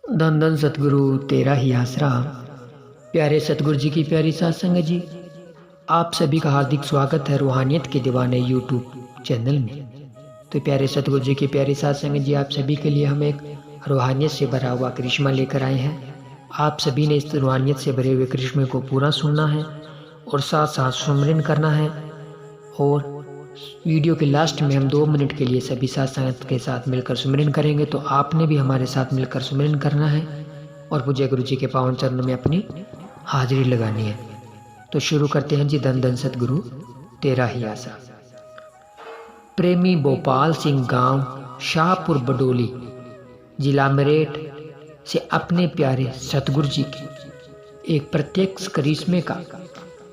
धन धन सतगुरु तेरा ही आसरा। प्यारे सतगुरु जी की प्यारी साध संगत जी, आप सभी का हार्दिक स्वागत है रूहानियत के दीवाने यूट्यूब चैनल में। तो प्यारे सतगुरु जी की प्यारी साध संगत जी, आप सभी के लिए हम एक रूहानियत से भरा हुआ करिश्मा लेकर आए हैं। आप सभी ने इस रूहानियत से भरे हुए करिश्मे को पूरा सुनना है और साथ साथ सुमरन करना है। और वीडियो के लास्ट में हम 2 मिनट के लिए सभी साथ संगत के साथ मिलकर सुमिरन करेंगे, तो आपने भी हमारे साथ मिलकर सुमिरन करना है और पूज्य गुरु जी के पावन चरणों में अपनी हाजिरी लगानी है। तो शुरू करते हैं जी। धन धन सतगुरु तेरा ही आसरा। प्रेमी भोपाल सिंह, गांव शाहपुर बडोली, जिला मेरठ से अपने प्यारे सतगुरु जी के एक प्रत्यक्ष करिश्मे का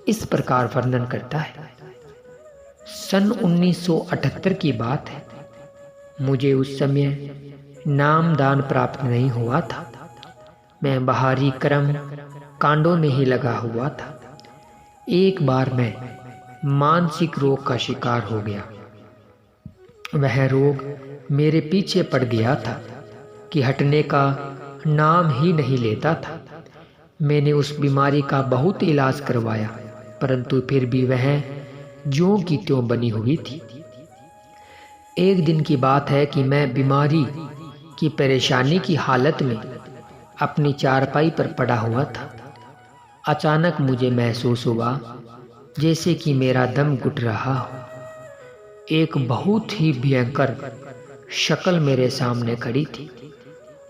इस प्रकार वर्णन करता है। सन 1978 की बात है। मुझे उस समय नामदान प्राप्त नहीं हुआ था। मैं बाहरी कर्म कांडों में ही लगा हुआ था। एक बार मैं मानसिक रोग का शिकार हो गया। वह रोग मेरे पीछे पड़ गया था कि हटने का नाम ही नहीं लेता था। मैंने उस बीमारी का बहुत इलाज करवाया, परंतु फिर भी वह ज्यों की त्यों बनी हुई थी। एक दिन की बात है कि मैं बीमारी की परेशानी की हालत में अपनी चारपाई पर पड़ा हुआ था। अचानक मुझे महसूस हुआ जैसे कि मेरा दम घुट रहा हो। एक बहुत ही भयंकर शक्ल मेरे सामने खड़ी थी।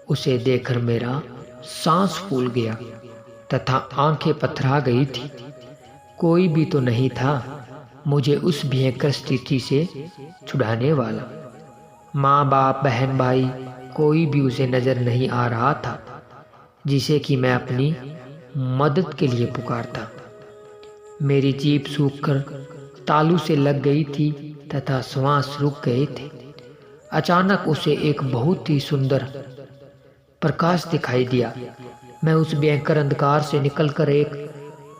उसे देखकर मेरा सांस फूल गया तथा आंखें पथरा गई थी। कोई भी तो नहीं था मुझे उस भयंकर स्थिति से छुड़ाने वाला। माँ बाप बहन भाई कोई भी उसे नजर नहीं आ रहा था जिसे कि मैं अपनी मदद के लिए पुकारता। मेरी जीभ सूखकर तालू से लग गई थी तथा श्वास रुक गए थे। अचानक उसे एक बहुत ही सुंदर प्रकाश दिखाई दिया। मैं उस भयंकर अंधकार से निकलकर एक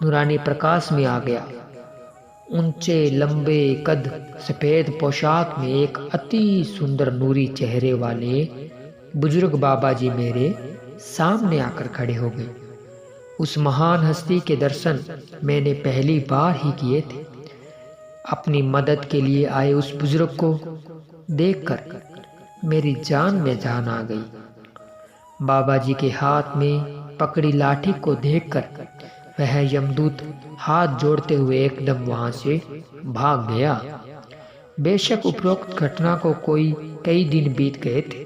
नूरानी प्रकाश में आ गया। ऊंचे लंबे कद सफेद पोशाक में एक अति सुंदर नूरी चेहरे वाले बुजुर्ग बाबा जी मेरे सामने आकर खड़े हो गए। उस महान हस्ती के दर्शन मैंने पहली बार ही किए थे। अपनी मदद के लिए आए उस बुजुर्ग को देखकर मेरी जान में जान आ गई। बाबा जी के हाथ में पकड़ी लाठी को देखकर वह यमदूत हाथ जोड़ते हुए एकदम वहां से भाग गया। बेशक उपरोक्त घटना को कई दिन बीत गए थे,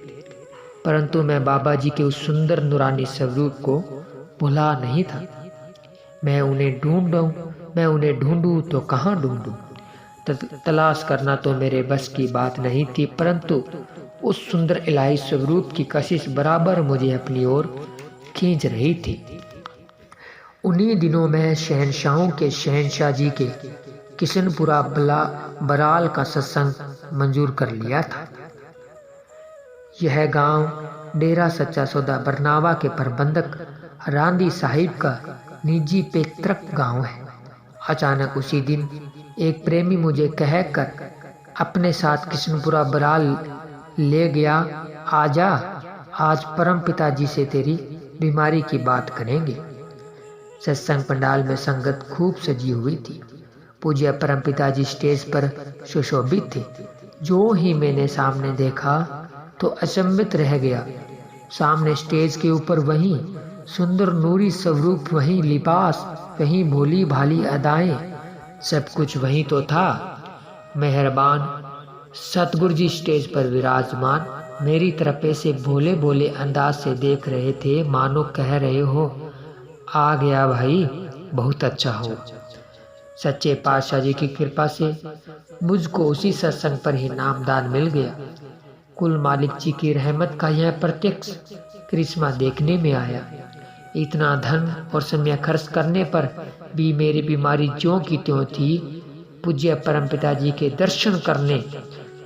परंतु मैं बाबा जी के उस सुंदर नूरानी स्वरूप को भुला नहीं था। मैं उन्हें ढूंढूं तो कहाँ ढूंढूं। तलाश करना तो मेरे बस की बात नहीं थी, परंतु उस सुंदर इलाही स्वरूप की कशिश बराबर मुझे अपनी ओर खींच रही थी। उन्हीं दिनों में शहनशाहों के शहनशाह जी के किशनपुरा बराल का सत्संग मंजूर कर लिया था। यह गांव डेरा सच्चा सौदा बरनावा के प्रबंधक रांदी साहिब का निजी पैतृक गांव है। अचानक उसी दिन एक प्रेमी मुझे कहकर अपने साथ किशनपुरा बराल ले गया। आजा, आज परम पिताजी से तेरी बीमारी की बात करेंगे। सत्संग पंडाल में संगत खूब सजी हुई थी। पूज्य परम पिताजी स्टेज पर सुशोभित थे। जो ही मैंने सामने देखा तो अचंभित रह गया। सामने स्टेज के ऊपर वही सुंदर नूरी स्वरूप, वही लिबास, वही भोली भाली अदाएं, सब कुछ वही तो था। मेहरबान सतगुरु जी स्टेज पर विराजमान मेरी तरफ ऐसे भोले भोले अंदाज से देख रहे थे मानो कह रहे हो, आ गया भाई, बहुत अच्छा हो। सच्चे पातशाह जी की कृपा से मुझको उसी सत्संग पर ही नामदान मिल गया। कुल मालिक जी की रहमत का यह प्रत्यक्ष करिश्मा देखने में आया। इतना धन और समय खर्च करने पर भी मेरी बीमारी ज्यों की त्यों थी। पूज्य परम पिताजी के दर्शन करने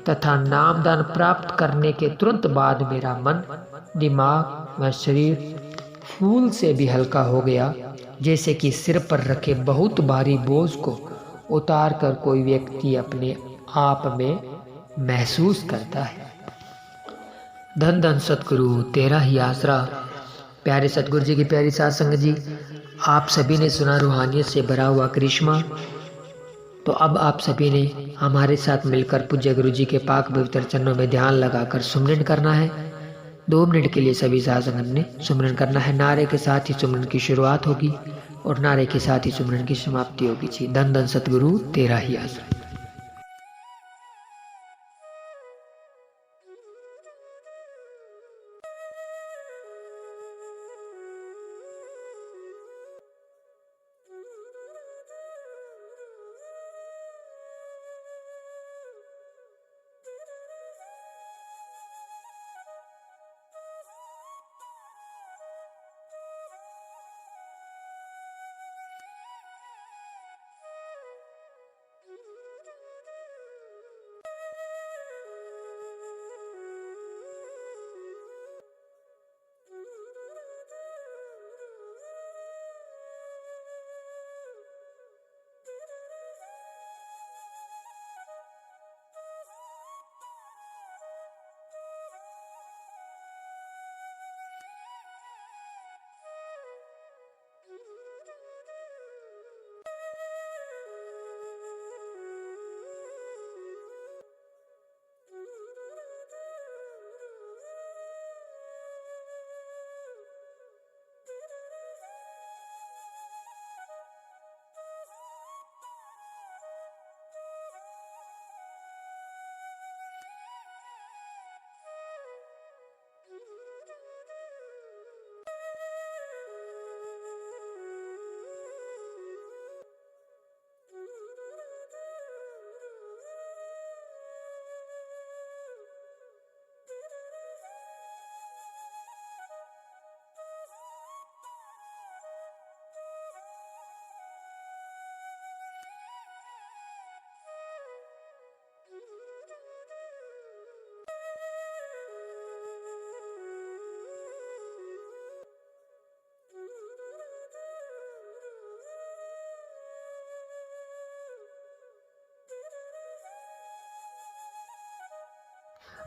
तथा नामदान प्राप्त करने के तुरंत बाद मेरा मन, दिमाग व शरीर फूल से भी हल्का हो गया, जैसे कि सिर पर रखे बहुत भारी बोझ को उतार कर कोई व्यक्ति अपने आप में महसूस करता है। धन धन सतगुरु तेरा ही आसरा। प्यारे सतगुरु जी की प्यारी साध संगत जी, आप सभी ने सुना रूहानियत से भरा हुआ करिश्मा। तो अब आप सभी ने हमारे साथ मिलकर पूज्य गुरु जी के पाक पवित्र चरणों में ध्यान लगाकर सुमरन करना है। 2 मिनट के लिए सभी साध संगत ने सुमरन करना है। नारे के साथ ही सुमरन की शुरुआत होगी और नारे के साथ ही सुमरन की समाप्ति होगी। जी धन धन सतगुरु तेरा ही आश्रय।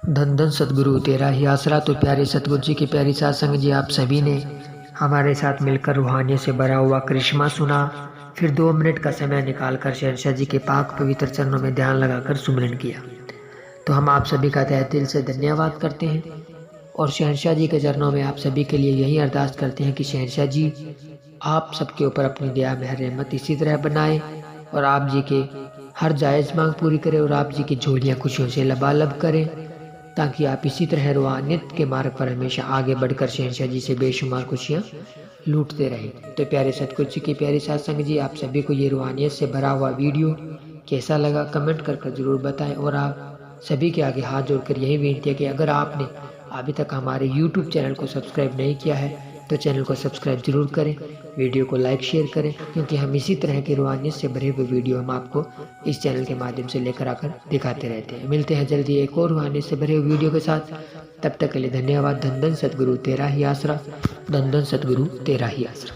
धन धन सतगुरु तेरा ही आसरा। तो प्यारे सतगुरु जी की प्यारी साध संगत जी, आप सभी ने हमारे साथ मिलकर रूहानियत से भरा हुआ करिश्मा सुना। फिर 2 मिनट का समय निकालकर शहंशाह जी के पाक पवित्र चरणों में ध्यान लगाकर सुमरन किया। तो हम आप सभी का तहे दिल से धन्यवाद करते हैं और शहंशाह जी के चरणों में आप सभी के लिए यही अरदास करते हैं कि शहंशाह जी आप सबके ऊपर अपनी दया मेहर रहमत इसी तरह बनाए और आप जी के हर जायज़ मांग पूरी करें और आप जी की झोलियाँ खुशियों से लबालब करें, ताकि आप इसी तरह रूहानियत के मार्ग पर हमेशा आगे बढ़कर शहंशाह जी से बेशुमार खुशियाँ लूटते रहें। तो प्यारे सतगुरु जी की प्यारी साध संगत जी, आप सभी को ये रूहानियत से भरा हुआ वीडियो कैसा लगा कमेंट कर ज़रूर बताएं। और आप सभी के आगे हाथ जोड़कर यही विनती है कि अगर आपने अभी तक हमारे YouTube चैनल को सब्सक्राइब नहीं किया है तो चैनल को सब्सक्राइब जरूर करें, वीडियो को लाइक शेयर करें, क्योंकि हम इसी तरह के रूहानियत से भरे हुए वीडियो हम आपको इस चैनल के माध्यम से लेकर आकर दिखाते रहते हैं। मिलते हैं जल्दी एक और रूहानियत से भरे हुए वीडियो के साथ। तब तक के लिए धन्यवाद। धन धन सतगुरु तेरा ही आसरा। धन धन सतगुरु तेरा ही आसरा।